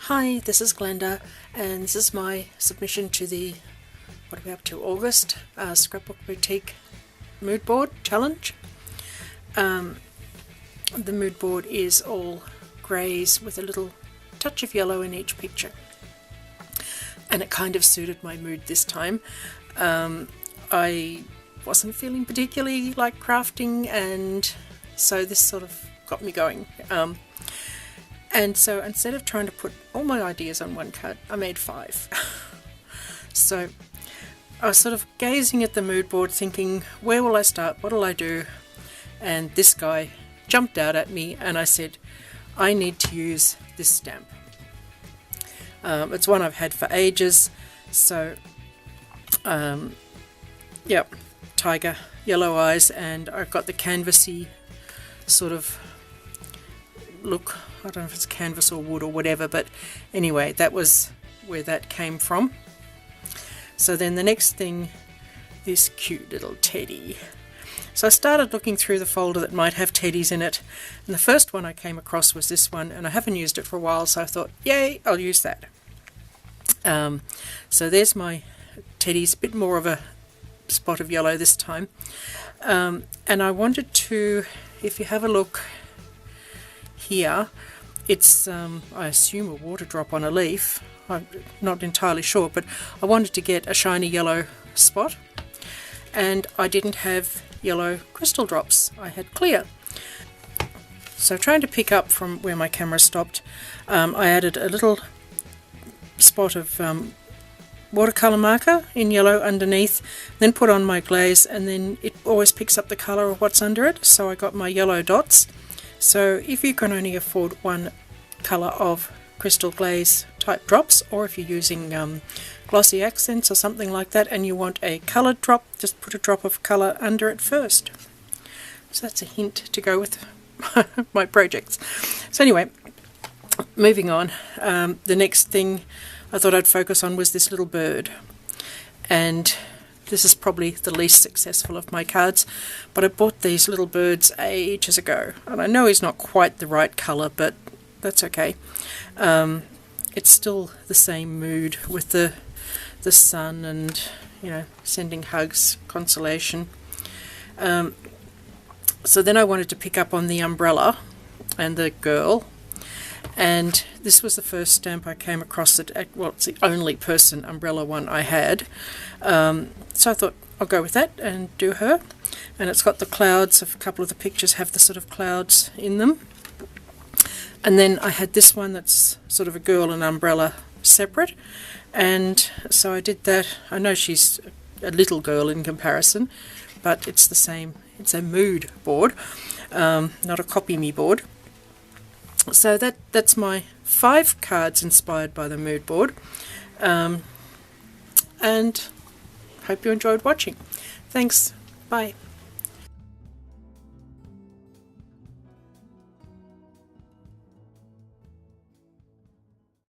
Hi, this is Glenda, and this is my submission to the, what are we up to, August Scrapbook Boutique mood board challenge. The mood board is all greys with a little touch of yellow in each picture, and it kind of suited my mood this time. I wasn't feeling particularly like crafting, and so this sort of got me going. And so instead of trying to put all my ideas on one card, I made 5. So I was sort of gazing at the mood board thinking, where will I start? What will I do? And this guy jumped out at me and I said, I need to use this stamp. It's one I've had for ages. So, yep, tiger, yellow eyes, and I've got the canvassy sort of look. I don't know if it's canvas or wood or whatever, but anyway, that was where that came from. So then the next thing, this cute little teddy. So I started looking through the folder that might have teddies in it, and the first one I came across was this one, and I haven't used it for a while, so I thought, yay, I'll use that. So there's my teddies, a bit more of a spot of yellow this time. And I wanted to, if you have a look here, it's I assume a water drop on a leaf. I'm not entirely sure, but I wanted to get a shiny yellow spot, and I didn't have yellow crystal drops. I had clear. So trying to pick up from where my camera stopped, I added a little spot of watercolour marker in yellow underneath, then put on my glaze, and then it always picks up the colour of what's under it, so I got my yellow dots. So if you can only afford one colour of crystal glaze type drops, or if you're using glossy accents or something like that and you want a coloured drop, just put a drop of colour under it first. So that's a hint to go with my projects. So anyway, moving on, the next thing I thought I'd focus on was this little bird, and this is probably the least successful of my cards, but I bought these little birds ages ago, and I know he's not quite the right colour, but that's okay. It's still the same mood with the sun and, you know, sending hugs, consolation. So then I wanted to pick up on the umbrella and the girl, and this was the first stamp I came across well, it's the only person umbrella one I had. So I thought I'll go with that and do her. And it's got the clouds, a couple of the pictures have the sort of clouds in them. And then I had this one that's sort of a girl and umbrella separate. And so I did that. I know she's a little girl in comparison, but it's the same. It's a mood board, not a copy me board. So that's my 5 cards inspired by the mood board, and hope you enjoyed watching. Thanks. Bye.